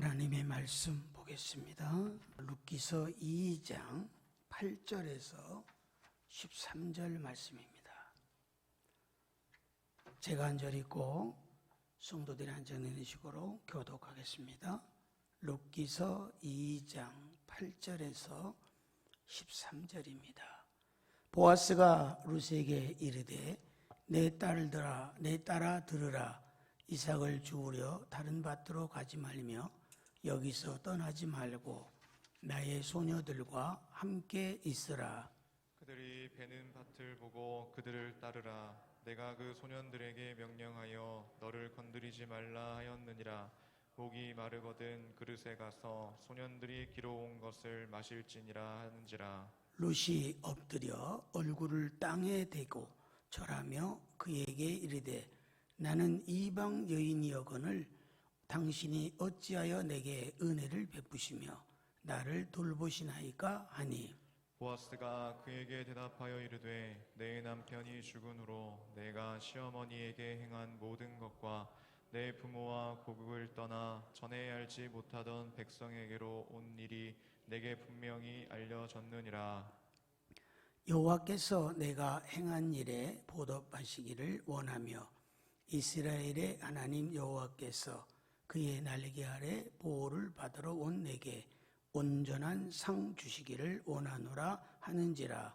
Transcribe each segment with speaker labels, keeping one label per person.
Speaker 1: 하나님의 말씀 보겠습니다. 룻기서 2장 8절에서 13절 말씀입니다. 제가 한 절 읽고 성도들이 한 절 읽는 식으로 교독하겠습니다. 룻기서 2장 8절에서 13절입니다. 보아스가 룻에게 이르되 내 딸아 들으라. 이삭을 주우려 다른 밭으로 가지 말며 여기서 떠나지 말고 나의 소녀들과 함께 있으라.
Speaker 2: 그들이 베는 밭을 보고 그들을 따르라. 내가 그 소년들에게 명령하여 너를 건드리지 말라 하였느니라. 목이 마르거든 그릇에 가서 소년들이 기러온 것을 마실지니라 하는지라.
Speaker 1: 룻이 엎드려 얼굴을 땅에 대고 절하며 그에게 이르되 나는 이방 여인이여거늘 당신이 어찌하여 내게 은혜를 베푸시며 나를 돌보시나이까 하니.
Speaker 2: 보아스가 그에게 대답하여 이르되 내 남편이 죽은 후로 내가 시어머니에게 행한 모든 것과 내 부모와 고국을 떠나 전에 알지 못하던 백성에게로 온 일이 내게 분명히 알려졌느니라.
Speaker 1: 여호와께서 내가 행한 일에 보답하시기를 원하며 이스라엘의 하나님 여호와께서 그의 날개 아래 보호를 받으러 온 내게 온전한 상 주시기를 원하노라 하는지라.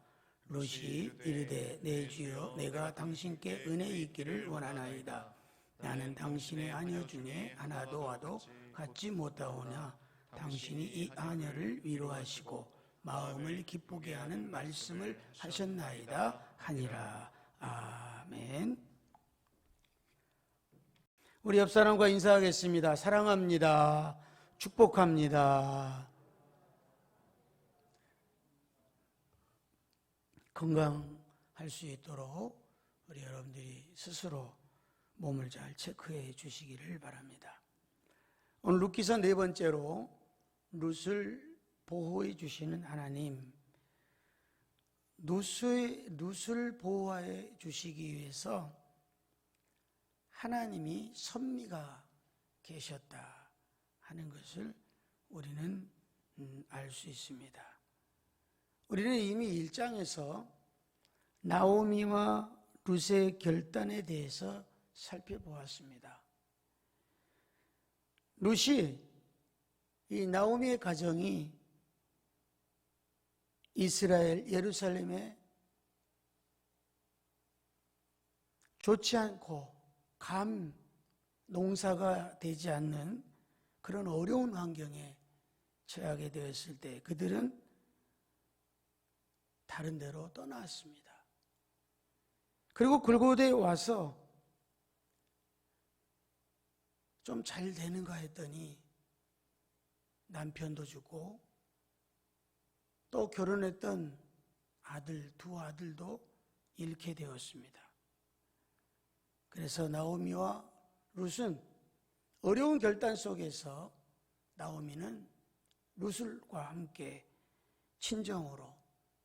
Speaker 1: 룻이 이르되 내 주여 내가 당신께 은혜 있기를 원하나이다. 나는 당신의 아녀 중에 하나도 와도 갖지 못하오나 당신이 이 아녀를 위로하시고 마음을 기쁘게 하는 말씀을 하셨나이다 하니라. 아멘. 우리 옆 사람과 인사하겠습니다. 사랑합니다. 축복합니다. 건강할 수 있도록 우리 여러분들이 스스로 몸을 잘 체크해 주시기를 바랍니다. 오늘 룻기서 네 번째로 룻을 보호해 주시는 하나님, 룻을 보호해 주시기 위해서 하나님이 섭리가 계셨다 하는 것을 우리는 알 수 있습니다. 우리는 이미 1장에서 나오미와 룻의 결단에 대해서 살펴보았습니다. 룻이 이 나오미의 가정이 이스라엘 예루살렘에 좋지 않고 농사가 되지 않는 그런 어려운 환경에 처하게 되었을 때 그들은 다른 데로 떠나왔습니다. 그리고 그곳에 와서 좀 잘 되는가 했더니 남편도 죽고 또 결혼했던 두 아들도 잃게 되었습니다. 그래서 나오미와 룻은 어려운 결단 속에서 나오미는 룻과 함께 친정으로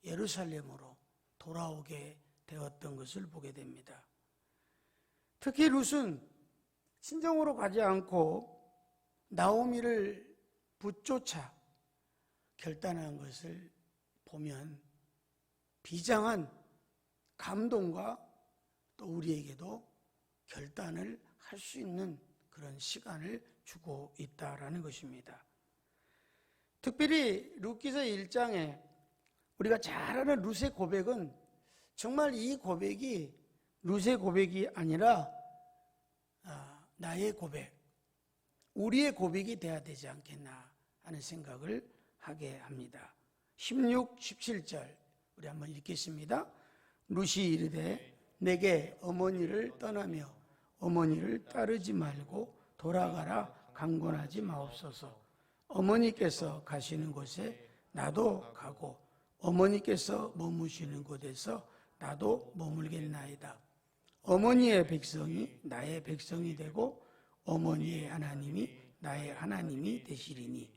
Speaker 1: 예루살렘으로 돌아오게 되었던 것을 보게 됩니다. 특히 룻은 친정으로 가지 않고 나오미를 붙쫓아 결단한 것을 보면 비장한 감동과 또 우리에게도 결단을 할 수 있는 그런 시간을 주고 있다라는 것입니다. 특별히 룻기서 1장에 우리가 잘 아는 룻의 고백은 정말 이 고백이 룻의 고백이 아니라 나의 고백, 우리의 고백이 돼야 되지 않겠나 하는 생각을 하게 합니다. 16, 17절 우리 한번 읽겠습니다. 룻이 이르되 내게 어머니를 떠나며 어머니를 따르지 말고 돌아가라 강권하지 마옵소서. 어머니께서 가시는 곳에 나도 가고 어머니께서 머무시는 곳에서 나도 머물겠나이다. 어머니의 백성이 나의 백성이 되고 어머니의 하나님이 나의 하나님이 되시리니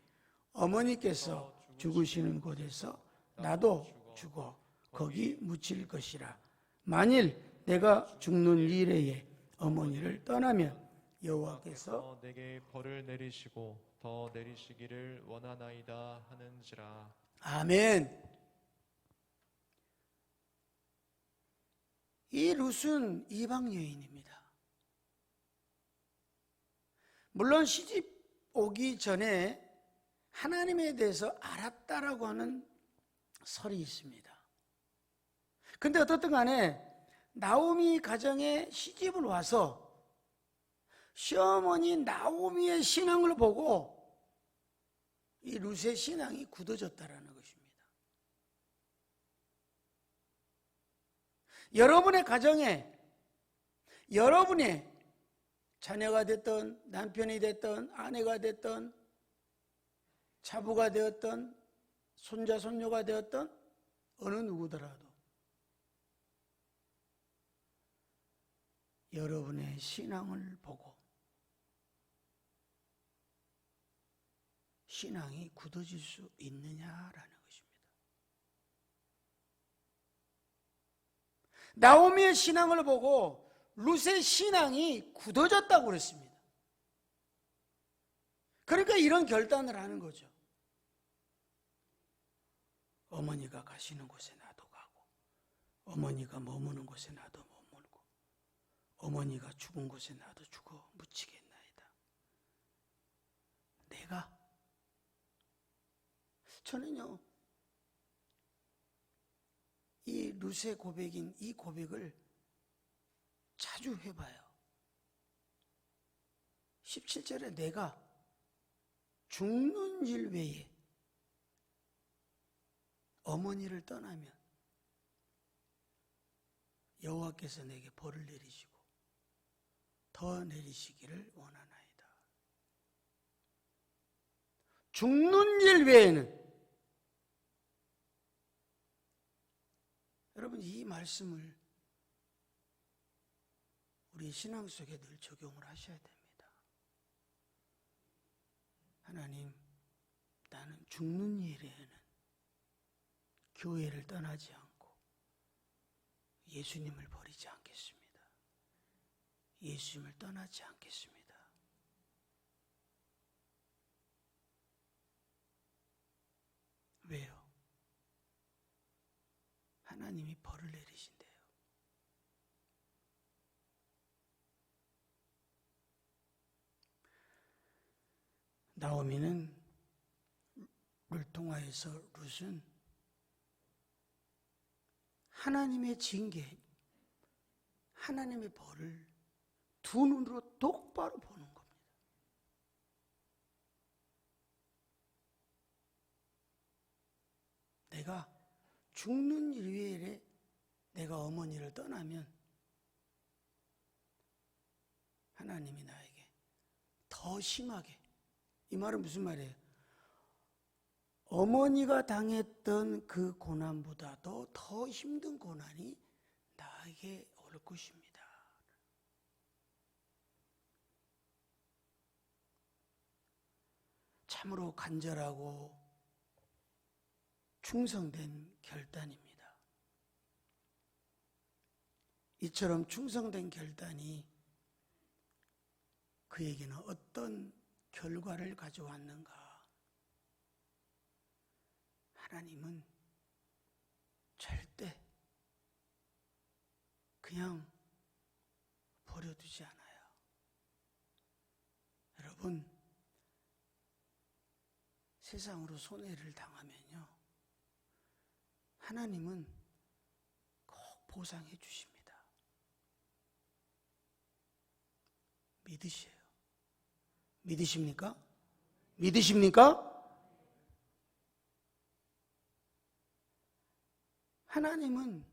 Speaker 1: 어머니께서 죽으시는 곳에서 나도 죽어 거기 묻힐 것이라. 만일 내가 죽는 이래에 어머니를 떠나면 여호와께서
Speaker 2: 내게 벌을 내리시고 더 내리시기를 원하나이다 하는지라.
Speaker 1: 아멘. 이 룻은 이방 여인입니다. 물론 시집 오기 전에 하나님에 대해서 알았다라고 하는 설이 있습니다. 근데 어떻든 간에 나오미 가정에 시집을 와서 시어머니 나오미의 신앙을 보고 이 룻의 신앙이 굳어졌다라는 것입니다. 여러분의 가정에 여러분의 자녀가 됐던 남편이 됐던 아내가 됐던 자부가 되었던 손자 손녀가 되었던 어느 누구더라도 여러분의 신앙을 보고 신앙이 굳어질 수 있느냐라는 것입니다. 나오미의 신앙을 보고 룻의 신앙이 굳어졌다고 그랬습니다. 그러니까 이런 결단을 하는 거죠. 어머니가 가시는 곳에 나도 가고, 어머니가 머무는 곳에 나도 머물고, 어머니가 죽은 곳에 나도 죽어 묻히겠나이다. 저는요, 이 룻의 고백인 이 고백을 자주 해봐요. 17절에 내가 죽는 일 외에 어머니를 떠나면 여호와께서 내게 벌을 내리시고 더 내리시기를 원하나이다. 죽는 일 외에는, 여러분 이 말씀을 우리 신앙 속에 늘 적용을 하셔야 됩니다. 하나님, 나는 죽는 일에는 교회를 떠나지 않고 예수님을 버리지 않겠습니다. 예수님을 떠나지 않겠습니다. 왜요? 하나님이 벌을 내리신대요. 나오미는 를 통하여서 룻은 하나님의 징계, 하나님의 벌을 두 눈으로 똑바로 보는 겁니다. 내가 죽는 일요일에 내가 어머니를 떠나면 하나님이 나에게 더 심하게, 이 말은 무슨 말이에요? 어머니가 당했던 그 고난보다도 더 힘든 고난이 나에게 올 것입니다. 참으로 간절하고 충성된 결단입니다. 이처럼 충성된 결단이 그에게는 어떤 결과를 가져왔는가? 하나님은 절대 그냥 버려두지 않아요. 여러분, 세상으로 손해를 당하면요, 하나님은 꼭 보상해 주십니다. 믿으세요. 믿으십니까? 믿으십니까? 하나님은,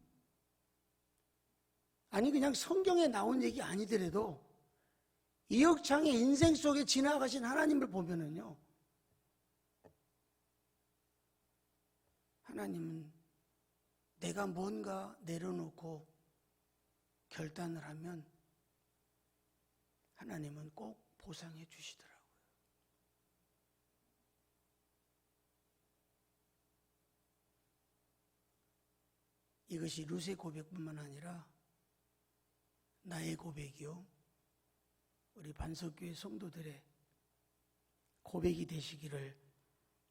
Speaker 1: 아니 그냥 성경에 나온 얘기 아니더라도 이역창의 인생 속에 지나가신 하나님을 보면은요, 하나님은 내가 뭔가 내려놓고 결단을 하면 하나님은 꼭 보상해 주시더라고요. 이것이 룻의 고백뿐만 아니라 나의 고백이요, 우리 반석교회 성도들의 고백이 되시기를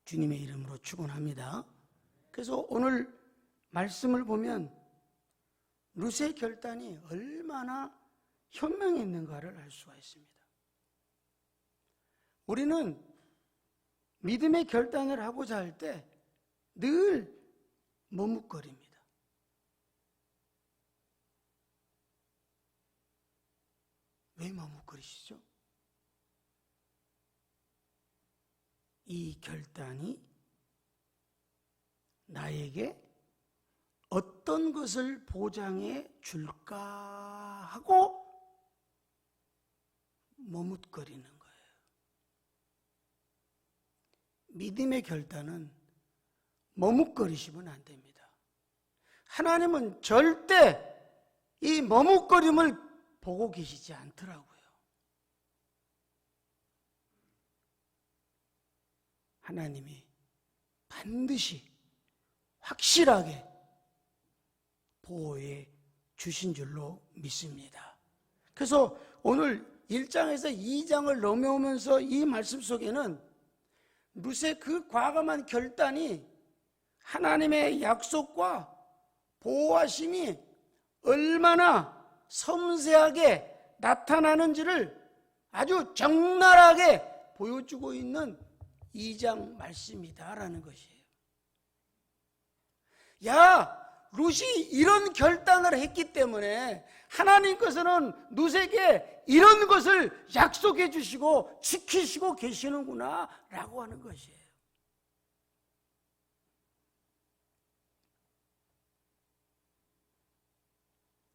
Speaker 1: 주님의 이름으로 축원합니다. 그래서 오늘 말씀을 보면 룻의 결단이 얼마나 현명했는가를 알 수가 있습니다. 우리는 믿음의 결단을 하고자 할 때 늘 머뭇거립니다. 왜 머뭇거리시죠? 이 결단이 나에게 어떤 것을 보장해 줄까 하고 머뭇거리는 거예요. 믿음의 결단은 머뭇거리시면 안 됩니다. 하나님은 절대 이 머뭇거림을 보고 계시지 않더라고요. 하나님이 반드시 확실하게 보호해 주신 줄로 믿습니다. 그래서 오늘 1장에서 2장을 넘어오면서 이 말씀 속에는 룻의 그 과감한 결단이 하나님의 약속과 보호하심이 얼마나 섬세하게 나타나는지를 아주 적나라하게 보여주고 있는 2장 말씀이다라는 것이에요. 야, 룻이 이런 결단을 했기 때문에 하나님께서는 룻에게 이런 것을 약속해 주시고 지키시고 계시는구나 라고 하는 것이에요.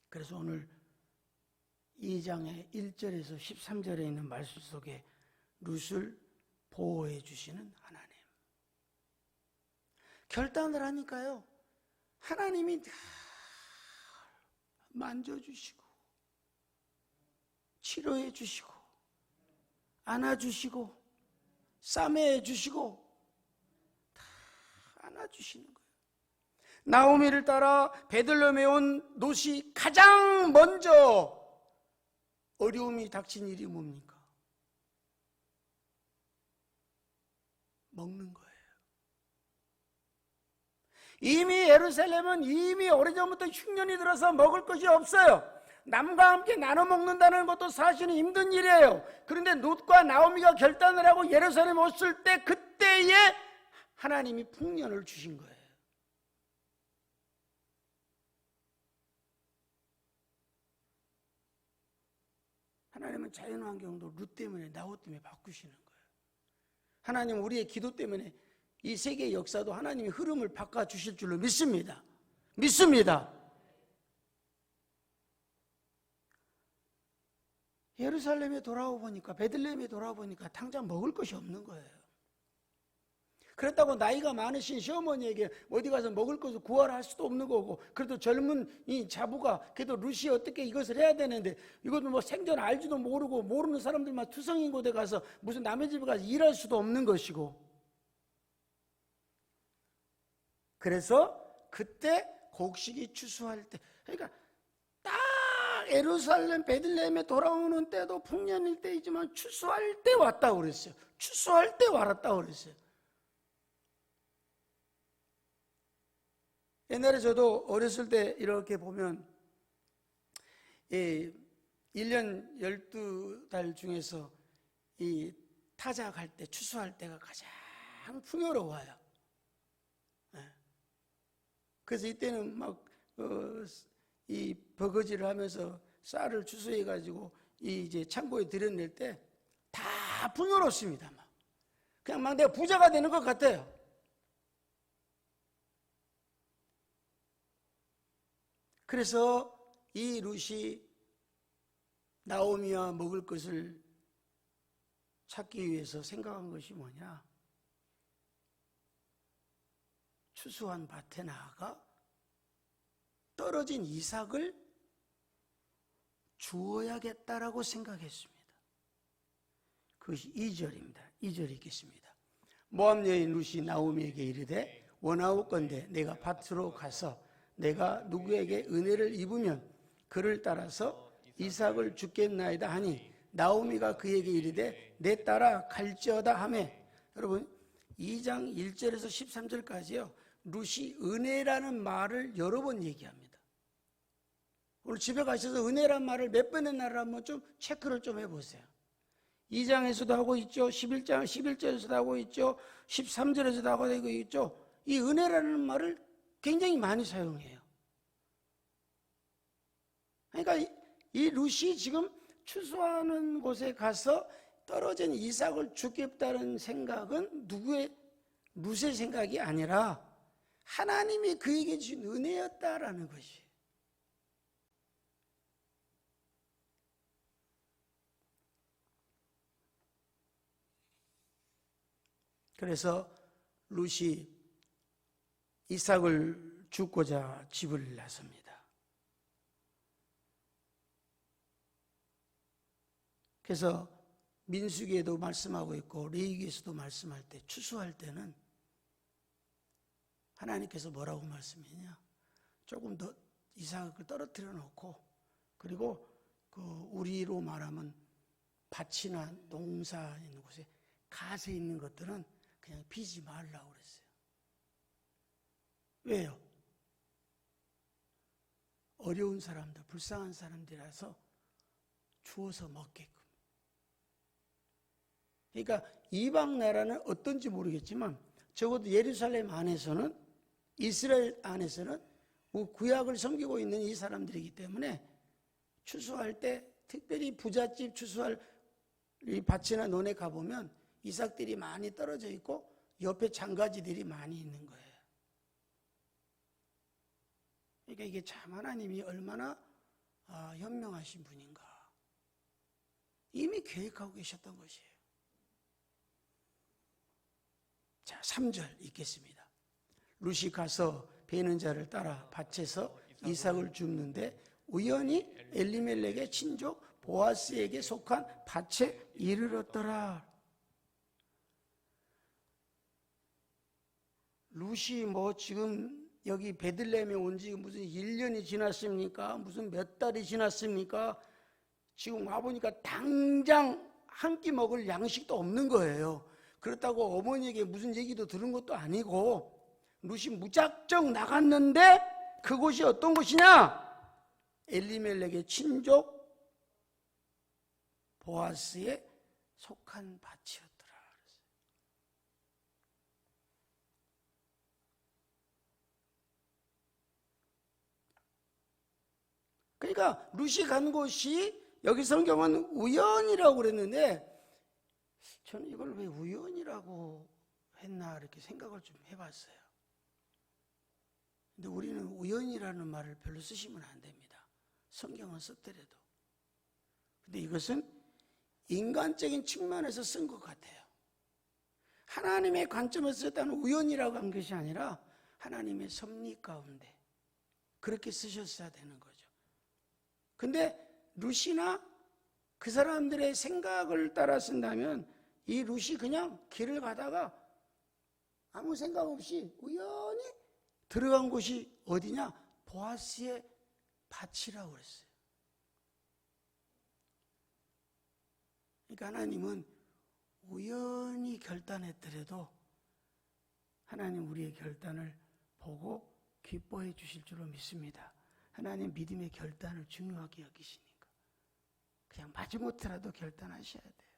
Speaker 1: 그래서 오늘 2장의 1절에서 13절에 있는 말씀 속에 룻을 보호해 주시는 하나님. 결단을 하니까요, 하나님이 다 만져주시고 치료해 주시고 안아주시고 싸매해 주시고 다 안아주시는 거예요. 나오미를 따라 베들레헴에 온 롯이 가장 먼저 어려움이 닥친 일이 뭡니까? 먹는 거예요. 이미 예루살렘은 이미 오래전부터 흉년이 들어서 먹을 것이 없어요. 남과 함께 나눠 먹는다는 것도 사실은 힘든 일이에요. 그런데 롯과 나오미가 결단을 하고 예루살렘에 왔을 때 그때에 하나님이 풍년을 주신 거예요. 하나님은 자연환경도 룻 때문에 나홀 때문에 바꾸시는 거예요. 하나님 우리의 기도 때문에 이 세계의 역사도 하나님이 흐름을 바꿔주실 줄로 믿습니다. 믿습니다. 예루살렘에 돌아와 보니까, 베들레헴에 돌아와 보니까 당장 먹을 것이 없는 거예요. 그렇다고 나이가 많으신 시어머니에게 어디 가서 먹을 것을 구하라 할 수도 없는 거고, 그래도 젊은 이 자부가 그래도 룻이 어떻게 이것을 해야 되는데, 이것도 뭐 생전 알지도 모르고 모르는 사람들만 투성인 곳에 가서 무슨 남의 집에 가서 일할 수도 없는 것이고, 그래서 그때 곡식이 추수할 때, 그러니까 딱 예루살렘 베들레헴에 돌아오는 때도 풍년일 때이지만 추수할 때 왔다고 그랬어요. 추수할 때 왔다고 그랬어요. 옛날에 저도 어렸을 때 이렇게 보면 1년 12달 중에서 이 타작할 때, 추수할 때가 가장 풍요로워요. 그래서 이때는 막 이 버거지를 하면서 쌀을 추수해 가지고 이제 창고에 들여낼 때 다 풍요롭습니다. 그냥 막 내가 부자가 되는 것 같아요. 그래서 이 룻이 나오미와 먹을 것을 찾기 위해서 생각한 것이 뭐냐? 추수한 밭에 나아가 떨어진 이삭을 주어야겠다라고 생각했습니다. 그것이 2절입니다. 2절 읽겠습니다. 모압 여인 룻이 나오미에게 이르되 원하옵건대 내가 밭으로 가서 내가 누구에게 은혜를 입으면 그를 따라서 이삭을 주겠나이다 하니 나오미가 그에게 이르되 내 딸아 갈지어다 하며, 여러분 2장 1절에서 13절까지요 룻이 은혜라는 말을 여러 번 얘기합니다. 오늘 집에 가셔서 은혜란 말을 몇 번 했나를 한번 좀 체크를 좀 해보세요. 2장에서도 하고 있죠. 11절에서도 하고 있죠. 13절에서도 하고 있죠. 이 은혜라는 말을 굉장히 많이 사용해요. 그러니까 이 룻이 지금 추수하는 곳에 가서 떨어진 이삭을 죽겠다는 생각은 누구의, 룻의 생각이 아니라 하나님이 그에게 주신 은혜였다라는 것이. 그래서 룻이 이삭을 죽고자 집을 나섭니다. 그래서 민수기에도 말씀하고 있고 레위기에서도 말씀할 때, 추수할 때는 하나님께서 뭐라고 말씀했냐, 조금 더 이삭을 떨어뜨려 놓고, 그리고 그 우리로 말하면 밭이나 농사 있는 곳에 갓에 있는 것들은 그냥 비지 말라고 그랬어요. 왜요? 어려운 사람들, 불쌍한 사람들이라서 주워서 먹게끔. 그러니까 이방 나라는 어떤지 모르겠지만 적어도 예루살렘 안에서는, 이스라엘 안에서는 구약을 섬기고 있는 이 사람들이기 때문에 추수할 때, 특별히 부잣집 추수할 이 밭이나 논에 가보면 이삭들이 많이 떨어져 있고 옆에 장가지들이 많이 있는 거예요. 그러니까 이게 참 하나님이 얼마나 현명하신 분인가, 이미 계획하고 계셨던 것이에요. 자, 3절 읽겠습니다. 룻이 가서 베는 자를 따라 밭에서 이삭을 줍는데 우연히 엘리멜렉의 친족 보아스에게 속한 밭에 이르렀더라. 룻이 뭐 지금 여기 베들레헴에 온 지 무슨 1년이 지났습니까? 무슨 몇 달이 지났습니까? 지금 와보니까 당장 한 끼 먹을 양식도 없는 거예요. 그렇다고 어머니에게 무슨 얘기도 들은 것도 아니고 룻이 무작정 나갔는데 그곳이 어떤 곳이냐? 엘리멜렉의 친족 보아스에 속한 밭이었더라. 그러니까 룻이 간 곳이, 여기 성경은 우연이라고 그랬는데 저는 이걸 왜 우연이라고 했나 이렇게 생각을 좀 해봤어요. 근데 우리는 우연이라는 말을 별로 쓰시면 안 됩니다. 성경은 썼더라도. 근데 이것은 인간적인 측면에서 쓴 것 같아요. 하나님의 관점에서 썼다는 우연이라고 한 것이 아니라 하나님의 섭리 가운데 그렇게 쓰셨어야 되는 거죠. 근데 룻이나 그 사람들의 생각을 따라 쓴다면 이 룻이 그냥 길을 가다가 아무 생각 없이 우연히 들어간 곳이 어디냐? 보아스의 밭이라고 그랬어요. 그러니까 하나님은 우연히 결단했더라도 하나님 우리의 결단을 보고 기뻐해 주실 줄로 믿습니다. 하나님 믿음의 결단을 중요하게 여기시니까 그냥 마지못해라도 결단하셔야 돼요.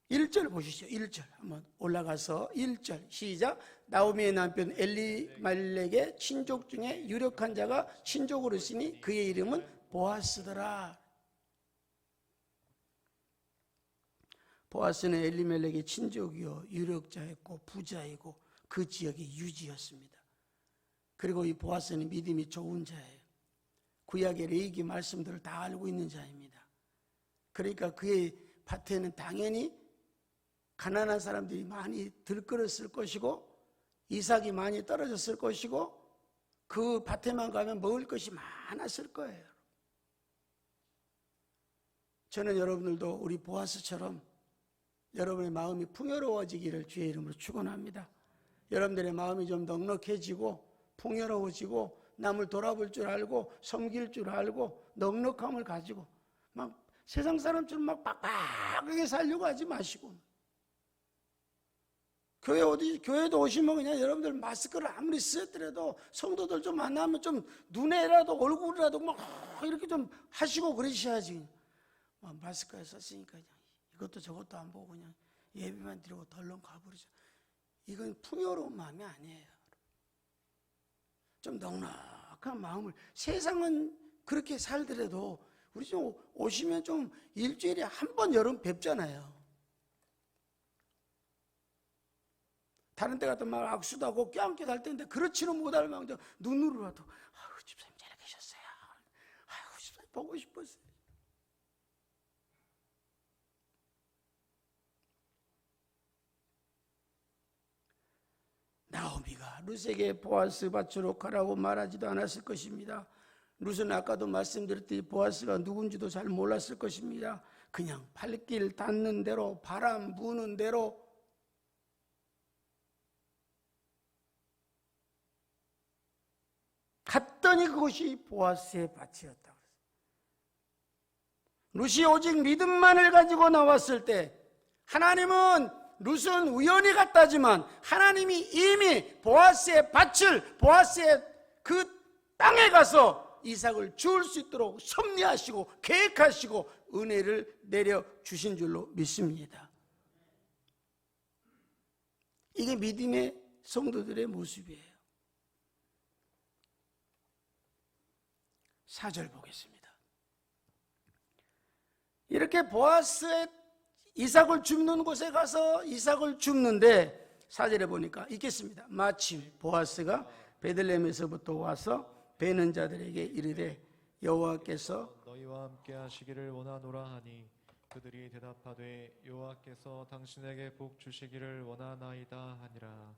Speaker 1: 1절 보시죠. 1절 한번 올라가서 1절 시작. 나오미의 남편 엘리멜렉의 친족 중에 유력한 자가 친족으로 있으니 그의 이름은 보아스더라. 보아스는 엘리멜렉의 친족이요 유력자였고 부자이고 그 지역의 유지였습니다. 그리고 이 보아스는 믿음이 좋은 자예요. 구약의 레위기 말씀들을 다 알고 있는 자입니다. 그러니까 그의 밭에는 당연히 가난한 사람들이 많이 들끓었을 것이고 이삭이 많이 떨어졌을 것이고 그 밭에만 가면 먹을 것이 많았을 거예요. 저는 여러분들도 우리 보아스처럼 여러분의 마음이 풍요로워지기를 주의 이름으로 축원합니다. 여러분들의 마음이 좀 넉넉해지고 풍요로워지고 남을 돌아볼 줄 알고 섬길 줄 알고 넉넉함을 가지고 막 세상 사람처럼 막 빡빡하게 살려고 하지 마시고, 교회도 오시면 그냥 여러분들 마스크를 아무리 쓰더라도 성도들 좀 만나면 좀 눈에라도 얼굴이라도 막 이렇게 좀 하시고 그러셔야지. 마스크에 썼으니까 그냥 이것도 저것도 안 보고 그냥 예배만 드리고 덜렁 가버리죠. 이건 풍요로운 마음이 아니에요. 좀 넉넉한 마음을, 세상은 그렇게 살더라도 우리 좀 오시면 좀 일주일에 한 번 여러분 뵙잖아요. 다른 때 같은 막 악수도 하고 껴안기도 할 텐데 그렇지는 못할 망정 눈으로라도 아유 집사님 잘 계셨어요. 아유 집사님 보고 싶었어요. 나오미가 룻에게 보아스 밭으로 가라고 말하지도 않았을 것입니다. 룻은 아까도 말씀드렸듯이 보아스가 누군지도 잘 몰랐을 것입니다. 그냥 발길 닿는 대로, 바람 부는 대로 갔더니 그것이 보아스의 밭이었다. 룻이 오직 믿음만을 가지고 나왔을 때, 하나님은 룻은 우연히 갔다지만 하나님이 이미 보아스의 밭을, 보아스의 그 땅에 가서 이삭을 주울 수 있도록 섭리하시고 계획하시고 은혜를 내려주신 줄로 믿습니다. 이게 믿음의 성도들의 모습이에요. 4절 보겠습니다. 이렇게 보아스의 이삭을 줍는 곳에 가서 이삭을 줍는데 4절에 보니까 읽겠습니다. 마침 보아스가 베들레헴에서부터 와서 베는 자들에게 이르되 여호와께서
Speaker 2: 너희와 함께 하시기를 원하노라 하니 그들이 대답하되 여호와께서 당신에게 복 주시기를 원하나이다 하니라.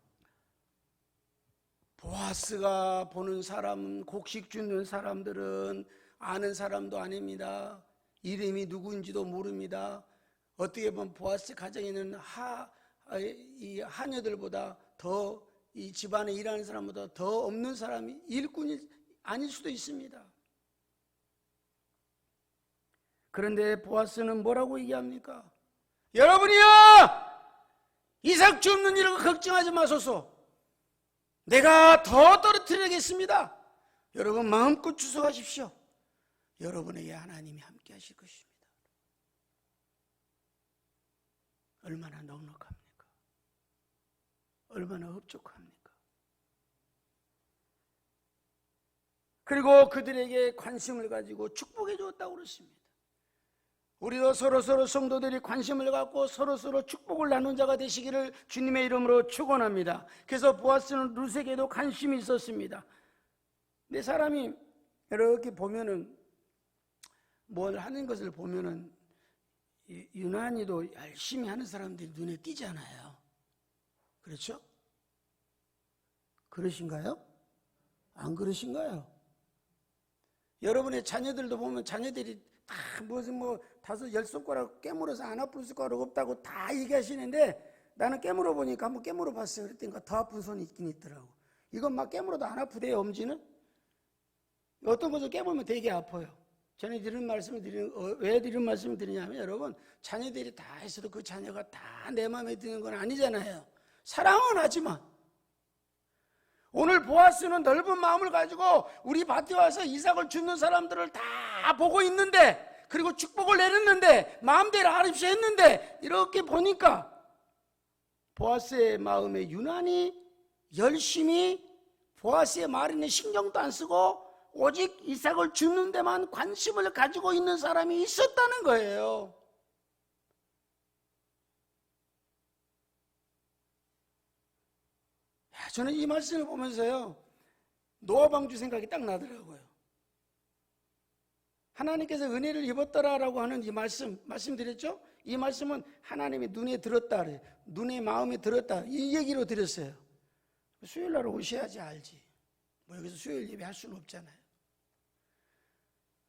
Speaker 1: 보아스가 보는 사람, 곡식 주는 사람들은 아는 사람도 아닙니다. 이름이 누구인지도 모릅니다. 어떻게 보면 보아스 가정에 있는 이 하녀들보다 더, 이 집안에 일하는 사람보다 더 없는 사람이 일꾼이 아닐 수도 있습니다. 그런데 보아스는 뭐라고 얘기합니까? 여러분이요! 이삭 줍는 일을 걱정하지 마소서. 내가 더 떨어뜨리겠습니다. 여러분 마음껏 주워가십시오. 여러분에게 하나님이 함께 하실 것입니다. 얼마나 넉넉합니까? 얼마나 흡족합니까? 그리고 그들에게 관심을 가지고 축복해 주었다고 그랬습니다. 우리도 서로 성도들이 관심을 갖고 서로 축복을 나눈 자가 되시기를 주님의 이름으로 축원합니다. 그래서 보아스는 룻에게도 관심이 있었습니다. 근데 사람이 이렇게 보면은, 뭘 하는 것을 보면은 유난히도 열심히 하는 사람들이 눈에 띄잖아요. 그렇죠? 그러신가요? 안 그러신가요? 여러분의 자녀들도 보면 자녀들이 다 무슨 다섯 열 손가락 깨물어서 안 아픈 손가락 없다고 다 얘기하시는데, 나는 깨물어 보니까 한번 깨물어 봤어요. 그랬더니 더 아픈 손이 있긴 있더라고. 이건 막 깨물어도 안 아프대요. 엄지는 어떤 것을 깨물면 되게 아파요. 전에 왜 드리는 말씀을 드리냐면, 여러분 자녀들이 다 했어도 그 자녀가 다 내 마음에 드는 건 아니잖아요. 사랑은 하지만 오늘 보아스는 넓은 마음을 가지고 우리 밭에 와서 이삭을 줍는 사람들을 다 보고 있는데, 그리고 축복을 내렸는데, 마음대로 하십시오 했는데, 이렇게 보니까 보아스의 마음에 유난히 열심히 보아스의 말에는 신경도 안 쓰고 오직 이삭을 줍는 데만 관심을 가지고 있는 사람이 있었다는 거예요. 저는 이 말씀을 보면서요, 노아 방주 생각이 딱 나더라고요. 하나님께서 은혜를 입었더라라고 하는 이 말씀드렸죠? 이 말씀은 하나님의 눈에 들었다 그래요. 눈에 마음에 들었다, 이 얘기로 드렸어요. 수요일 날 오셔야지 알지. 여기서 수요일 예배 할 수는 없잖아요.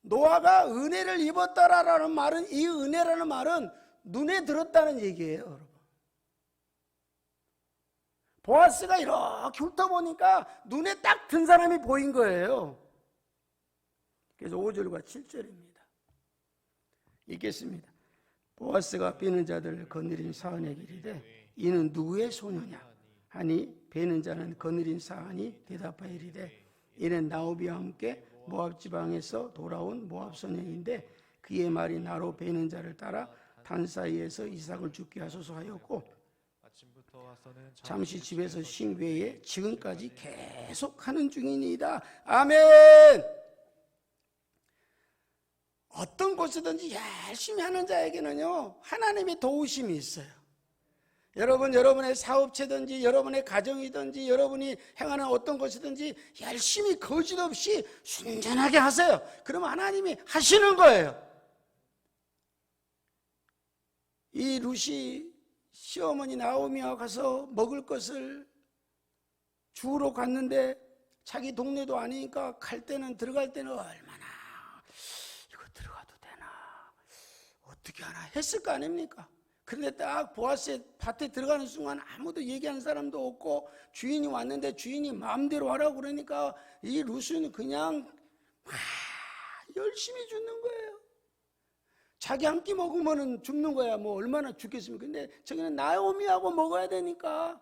Speaker 1: 노아가 은혜를 입었더라라는 말은, 이 은혜라는 말은 눈에 들었다는 얘기예요, 여러분. 보아스가 이렇게 훑어보니까 눈에 딱 든 사람이 보인 거예요. 그래서 5절과 7절입니다. 읽겠습니다. 보아스가 베는 자들을 거느린 사안에게 이르되 이는 누구의 소녀냐 하니 베는 자는 거느린 사안이 대답하여 이르되 이는 나오미와 함께 모압 지방에서 돌아온 모압 소년인데 그의 말이 나로 베는 자를 따라 단 사이에서 이삭을 죽게 하소서 하였고 잠시 집에서 쉰 외에 지금까지 계속 하는 중이니이다. 아멘. 어떤 곳이든지 열심히 하는 자에게는요 하나님의 도우심이 있어요. 여러분, 여러분의 사업체든지 여러분의 가정이든지 여러분이 행하는 어떤 것이든지 열심히 거짓없이 순전하게 하세요. 그러면 하나님이 하시는 거예요. 이 루시 시어머니 나오미와 가서 먹을 것을 주우러 갔는데 자기 동네도 아니니까 갈 때는 들어갈 때는 얼마나 이거 들어가도 되나 어떻게 하나 했을 거 아닙니까? 그런데 딱 보아스의 밭에 들어가는 순간 아무도 얘기하는 사람도 없고 주인이 왔는데 주인이 마음대로 하라고 그러니까 이 루시는 그냥 막 열심히 줍는 거예요. 자기 한 끼 먹으면 죽는 거야. 뭐 얼마나 죽겠습니까? 근데 저기는 나오미하고 먹어야 되니까.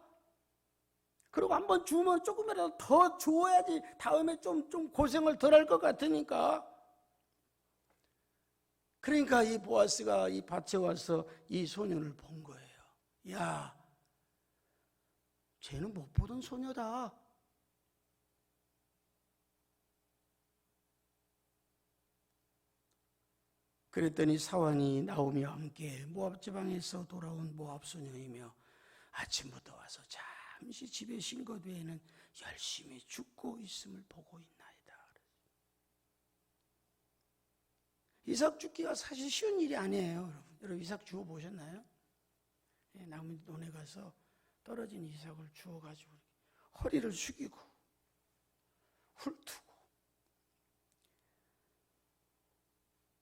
Speaker 1: 그리고 한번 주면 조금이라도 더 주어야지 다음에 좀 고생을 덜 할 것 같으니까. 그러니까 이 보아스가 이 밭에 와서 이 소년을 본 거예요. 야, 쟤는 못 보던 소녀다. 그랬더니 사환이 나오미와 함께 모압 지방에서 돌아온 모압 소녀이며 아침부터 와서 잠시 집에 쉰 것 외에는 열심히 죽고 있음을 보고 있나이다. 이삭 죽기가 사실 쉬운 일이 아니에요. 여러분 이삭 주워 보셨나요? 나무 논에 가서 떨어진 이삭을 주워가지고 허리를 숙이고 훑고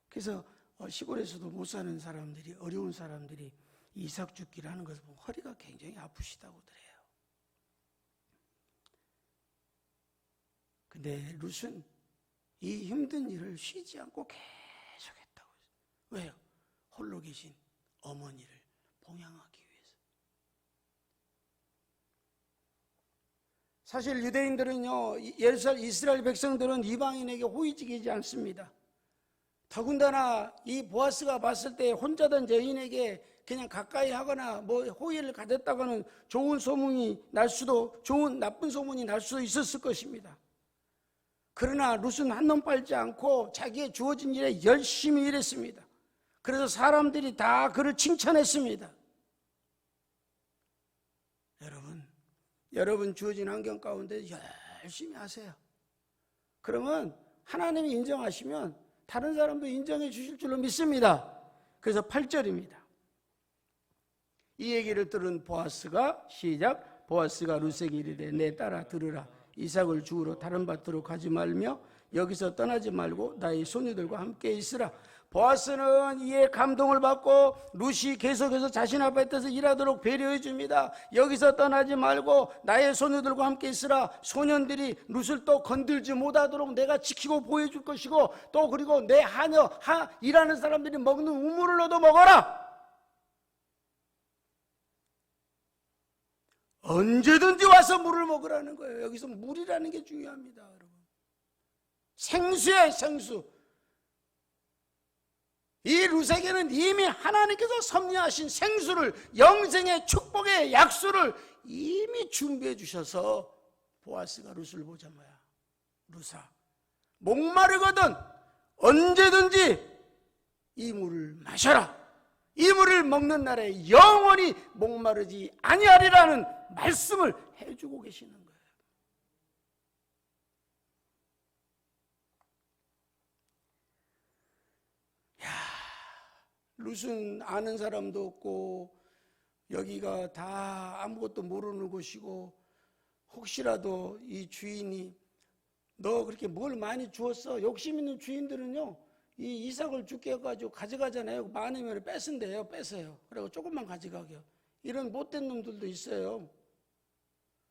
Speaker 1: 그래서 시골에서도 못 사는 사람들이 어려운 사람들이 이삭 죽기를 하는 것을 보면 허리가 굉장히 아프시다고 그래요. 근데 룻은 이 힘든 일을 쉬지 않고 계속했다고 했어요. 왜요? 홀로 계신 어머니를 봉양하기 위해서. 사실 유대인들은요, 이스라엘 백성들은 이방인에게 호의적이지 않습니다. 더군다나 이 보아스가 봤을 때 혼자던 여인에게 그냥 가까이 하거나 뭐 호의를 가졌다가는 좋은 소문이 날 수도 나쁜 소문이 날 수도 있었을 것입니다. 그러나 룻은 한눈 팔지 않고 자기의 주어진 일에 열심히 일했습니다. 그래서 사람들이 다 그를 칭찬했습니다. 여러분 주어진 환경 가운데 열심히 하세요. 그러면 하나님이 인정하시면 다른 사람도 인정해 주실 줄로 믿습니다. 그래서 8절입니다. 이 얘기를 들은 보아스가 시작. 보아스가 룻에게 이르되 내 딸아 들으라. 이삭을 주우러 다른 밭으로 가지 말며 여기서 떠나지 말고 나의 소녀들과 함께 있으라. 보아스는 이에 감동을 받고 룻이 계속해서 자신 앞에서 일하도록 배려해 줍니다. 여기서 떠나지 말고 나의 소녀들과 함께 있으라. 소년들이 룻을 또 건들지 못하도록 내가 지키고 보여줄 것이고 또 그리고 내 일하는 사람들이 먹는 우물을 너도 먹어라. 언제든지 와서 물을 먹으라는 거예요. 여기서 물이라는 게 중요합니다, 여러분. 생수예요, 생수. 이 룻에게는 이미 하나님께서 섭리하신 생수를, 영생의 축복의 약수를 이미 준비해 주셔서 보아스가 룻을 보자 뭐야. 룻아, 목마르거든 언제든지 이 물을 마셔라. 이 물을 먹는 날에 영원히 목마르지 아니하리라는 말씀을 해주고 계시는 거예요. 룻은 아는 사람도 없고 여기가 다 아무것도 모르는 곳이고 혹시라도 이 주인이 너 그렇게 뭘 많이 주었어? 욕심 있는 주인들은요 이 이삭을 죽게 해가지고 가져가잖아요. 많으면 뺏은대요. 뺏어요. 그리고 조금만 가져가게요. 이런 못된 놈들도 있어요.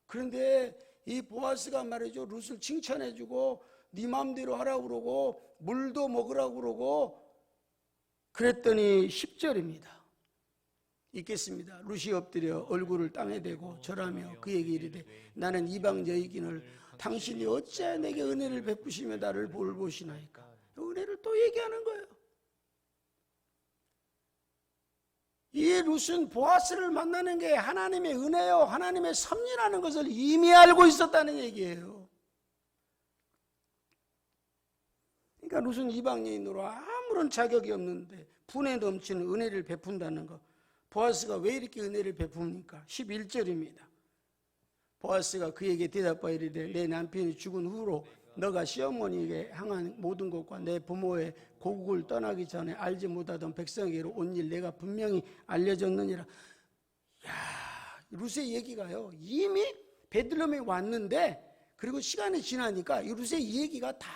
Speaker 1: 그런데 이 보아스가 말이죠, 룻을 칭찬해주고 네 마음대로 하라고 그러고 물도 먹으라고 그러고 그랬더니 10절입니다. 읽겠습니다. 룻이 엎드려 얼굴을 땅에 대고 절하며 그에게 이르되 나는 이방 여이기를 당신이 어찌 내게 은혜를 베푸시며 나를 돌보시나이까. 은혜를 또 얘기하는 거예요. 이 룻은 보아스를 만나는 게 하나님의 은혜요, 하나님의 섭리라는 것을 이미 알고 있었다는 얘기예요. 그러니까 룻은 이방 여인으로 아무런 자격이 없는데 분에 넘치는 은혜를 베푼다는 것. 보아스가 왜 이렇게 은혜를 베풉니까? 11절입니다. 보아스가 그에게 대답하여 이르되 내 남편이 죽은 후로 너가 시어머니에게 향한 모든 것과 내 부모의 고국을 떠나기 전에 알지 못하던 백성에게로 온 일 내가 분명히 알려줬느니라. 야, 룻의 얘기가요, 이미 베들레헴에 왔는데 그리고 시간이 지나니까 이 룻의 이 얘기가 다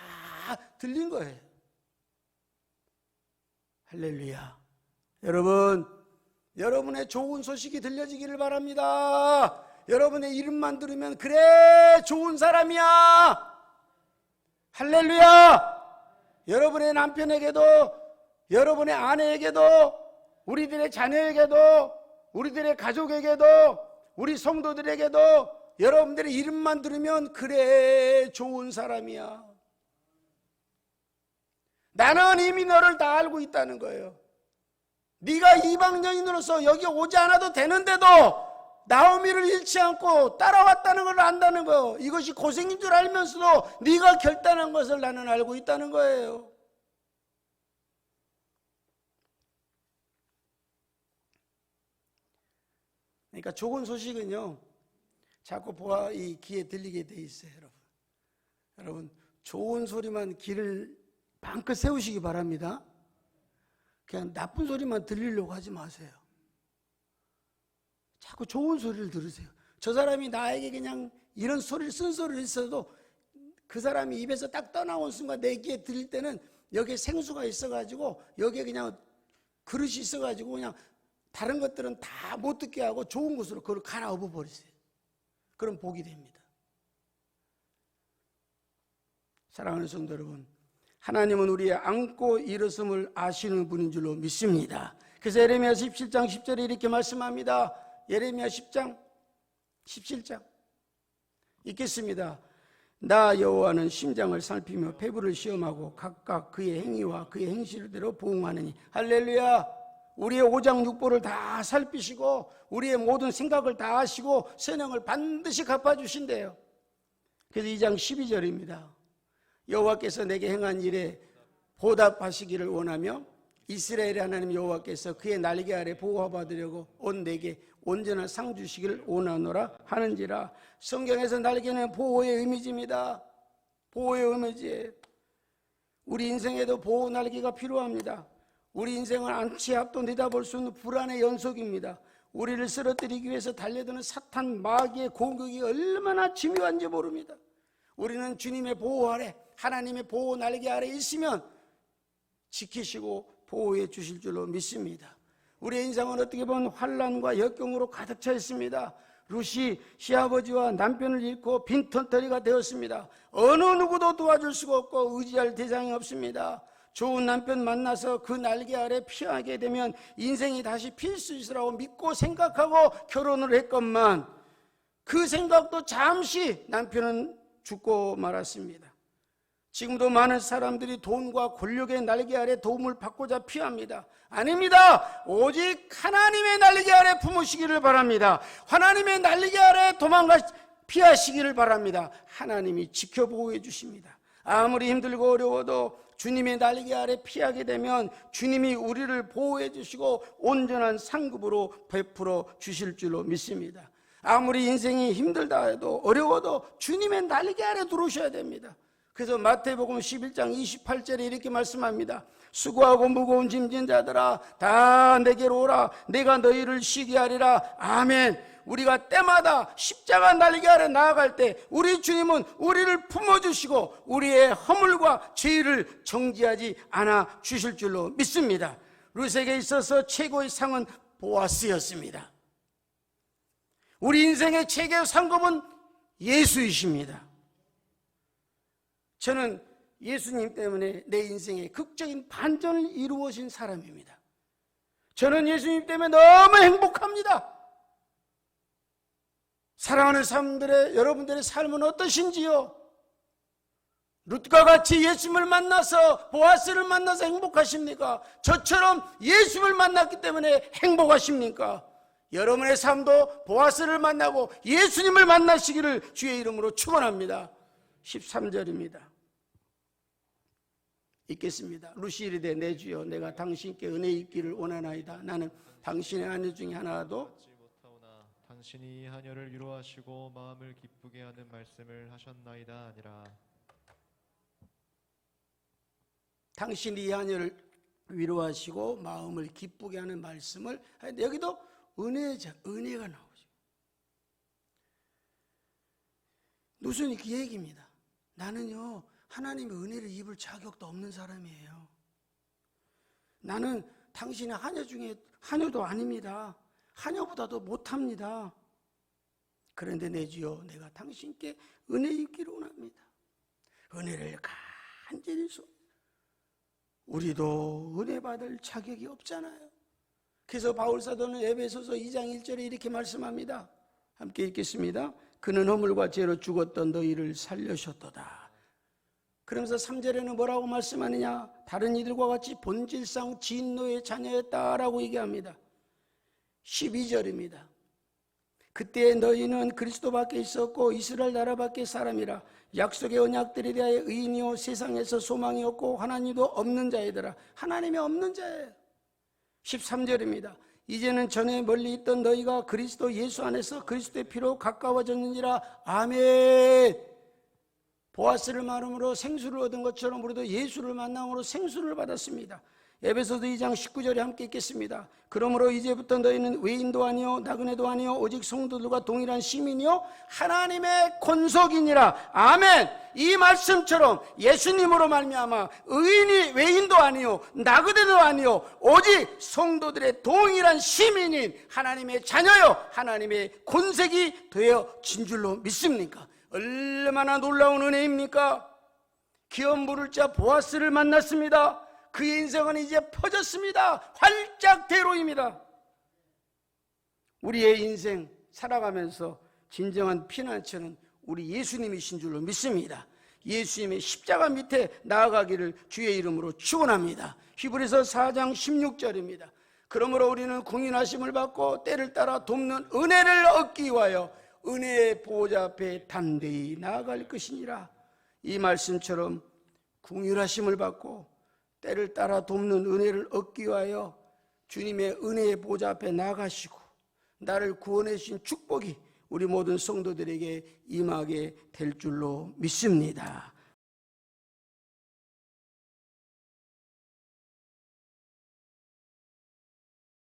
Speaker 1: 들린 거예요. 할렐루야. 여러분, 여러분의 좋은 소식이 들려지기를 바랍니다. 여러분의 이름만 들으면 그래 좋은 사람이야. 할렐루야. 여러분의 남편에게도, 여러분의 아내에게도, 우리들의 자녀에게도, 우리들의 가족에게도, 우리 성도들에게도 여러분들의 이름만 들으면 그래 좋은 사람이야. 나는 이미 너를 다 알고 있다는 거예요. 네가 이방 여인으로서 여기 오지 않아도 되는데도 나오미를 잃지 않고 따라왔다는 걸 안다는 거예요. 이것이 고생인 줄 알면서도 네가 결단한 것을 나는 알고 있다는 거예요. 그러니까 좋은 소식은요, 자꾸 이 귀에 들리게 돼 있어요. 여러분 좋은 소리만 귀를 방긋 세우시기 바랍니다. 그냥 나쁜 소리만 들리려고 하지 마세요. 자꾸 좋은 소리를 들으세요. 저 사람이 나에게 그냥 이런 소리를 쓴소리를 했어도 그 사람이 입에서 딱 떠나온 순간 내 귀에 들릴 때는 여기에 생수가 있어가지고 여기에 그냥 그릇이 있어가지고 그냥 다른 것들은 다 못 듣게 하고 좋은 곳으로 그걸 갈아엎어 버리세요. 그럼 복이 됩니다. 사랑하는 성도 여러분, 하나님은 우리의 안고 일었음을 아시는 분인 줄로 믿습니다. 그래서 예레미야 17장 10절에 이렇게 말씀합니다. 예레미야 10장 17장 읽겠습니다. 나 여호와는 심장을 살피며 폐부를 시험하고 각각 그의 행위와 그의 행실대로 보응하느니. 할렐루야. 우리의 오장육부를 다 살피시고 우리의 모든 생각을 다 아시고 선행을 반드시 갚아주신대요. 그래서 2장 12절입니다. 여호와께서 내게 행한 일에 보답하시기를 원하며 이스라엘의 하나님 여호와께서 그의 날개 아래 보호받으려고 온 내게 온전한 상 주시기를 원하노라 하는지라. 성경에서 날개는 보호의 의미입니다. 보호의 의미지. 우리 인생에도 보호 날개가 필요합니다. 우리 인생은 안치 앞도 내다볼 수 없는 불안의 연속입니다. 우리를 쓰러뜨리기 위해서 달려드는 사탄 마귀의 공격이 얼마나 집요한지 모릅니다. 우리는 주님의 보호 아래, 하나님의 보호 날개 아래 있으면 지키시고 보호해 주실 줄로 믿습니다. 우리의 인생은 어떻게 보면 환난과 역경으로 가득 차 있습니다. 룻이 시아버지와 남편을 잃고 빈털터리가 되었습니다. 어느 누구도 도와줄 수가 없고 의지할 대상이 없습니다. 좋은 남편 만나서 그 날개 아래 피하게 되면 인생이 다시 필 수 있으라고 믿고 생각하고 결혼을 했건만 그 생각도 잠시 남편은 죽고 말았습니다. 지금도 많은 사람들이 돈과 권력의 날개 아래 도움을 받고자 피합니다. 아닙니다. 오직 하나님의 날개 아래 품으시기를 바랍니다. 하나님의 날개 아래 피하시기를 바랍니다. 하나님이 지켜보호해 주십니다. 아무리 힘들고 어려워도 주님의 날개 아래 피하게 되면 주님이 우리를 보호해 주시고 온전한 상급으로 베풀어 주실 줄로 믿습니다. 아무리 인생이 힘들다 해도 어려워도 주님의 날개 아래 들어오셔야 됩니다. 그래서 마태복음 11장 28절에 이렇게 말씀합니다. 수고하고 무거운 짐진 자들아 다 내게로 오라. 내가 너희를 쉬게 하리라. 아멘. 우리가 때마다 십자가 날개 아래 나아갈 때 우리 주님은 우리를 품어주시고 우리의 허물과 죄를 정지하지 않아 주실 줄로 믿습니다. 룻에게 있어서 최고의 상은 보아스였습니다. 우리 인생의 최고의 상급은 예수이십니다. 저는 예수님 때문에 내 인생에 극적인 반전을 이루어진 사람입니다. 저는 예수님 때문에 너무 행복합니다. 사랑하는 사람들의 여러분들의 삶은 어떠신지요? 룻과 같이 예수님을 만나서 보아스를 만나서 행복하십니까? 저처럼 예수님을 만났기 때문에 행복하십니까? 여러분의 삶도 보아스를 만나고 예수님을 만나시기를 주의 이름으로 축원합니다. 13절입니다. 읽겠습니다. 룻이 이르되 내 주여 내가 당신께 은혜 있기를 원하나이다. 나는 당신의 아내 중에 하나도
Speaker 2: 받지 못하오나 당신이 이 하녀를 위로하시고 마음을 기쁘게 하는 말씀을 하셨나이다 아니라.
Speaker 1: 당신이 이 하녀를 위로하시고 마음을 기쁘게 하는 말씀을 하는데 여기도 은혜가 나오죠. 누순이 그 얘기입니다. 나는요 하나님의 은혜를 입을 자격도 없는 사람이에요. 나는 당신의 하녀 중에 하녀도 아닙니다. 하녀보다도 못합니다. 그런데 내 주여 내가 당신께 은혜 입기를 원합니다. 은혜를 간절히 소 우리도 은혜 받을 자격이 없잖아요. 그래서 바울사도는 에베소서 2장 1절에 이렇게 말씀합니다. 함께 읽겠습니다. 그는 허물과 죄로 죽었던 너희를 살려셨도다. 그러면서 3절에는 뭐라고 말씀하느냐? 다른 이들과 같이 본질상 진노의 자녀였다라고 얘기합니다. 12절입니다. 그때 너희는 그리스도 밖에 있었고 이스라엘 나라 밖에 사람이라 약속의 언약들에 대하여 의인이요 세상에서 소망이 없고 하나님도 없는 자이더라. 하나님이 없는 자예요. 13절입니다. 이제는 전에 멀리 있던 너희가 그리스도 예수 안에서 그리스도의 피로 가까워졌느니라. 아멘. 보아스를 만남으로 생수를 얻은 것처럼 우리도 예수를 만남으로 생수를 받았습니다. 에베소서 2장 19절에 함께 읽겠습니다. 그러므로 이제부터 너희는 외인도 아니요 나그네도 아니요 오직 성도들과 동일한 시민이요 하나님의 권속이니라. 아멘. 이 말씀처럼 예수님으로 말미암아 의인이 외인도 아니요 나그네도 아니요 오직 성도들의 동일한 시민인 하나님의 자녀요 하나님의 권색이 되어진 줄로 믿습니까? 얼마나 놀라운 은혜입니까? 기업 물을 자 보아스를 만났습니다. 그의 인생은 이제 퍼졌습니다. 활짝 대로입니다. 우리의 인생 살아가면서 진정한 피난처는 우리 예수님이신 줄로 믿습니다. 예수님의 십자가 밑에 나아가기를 주의 이름으로 축원합니다. 히브리서 4장 16절입니다. 그러므로 우리는 궁인하심을 받고 때를 따라 돕는 은혜를 얻기 위하여 은혜의 보호자 앞에 담대히 나아갈 것이니라. 이 말씀처럼 궁휼하심을 받고 때를 따라 돕는 은혜를 얻기 위하여 주님의 은혜의 보좌 앞에 나가시고 나를 구원해 주신 축복이 우리 모든 성도들에게 임하게 될 줄로 믿습니다.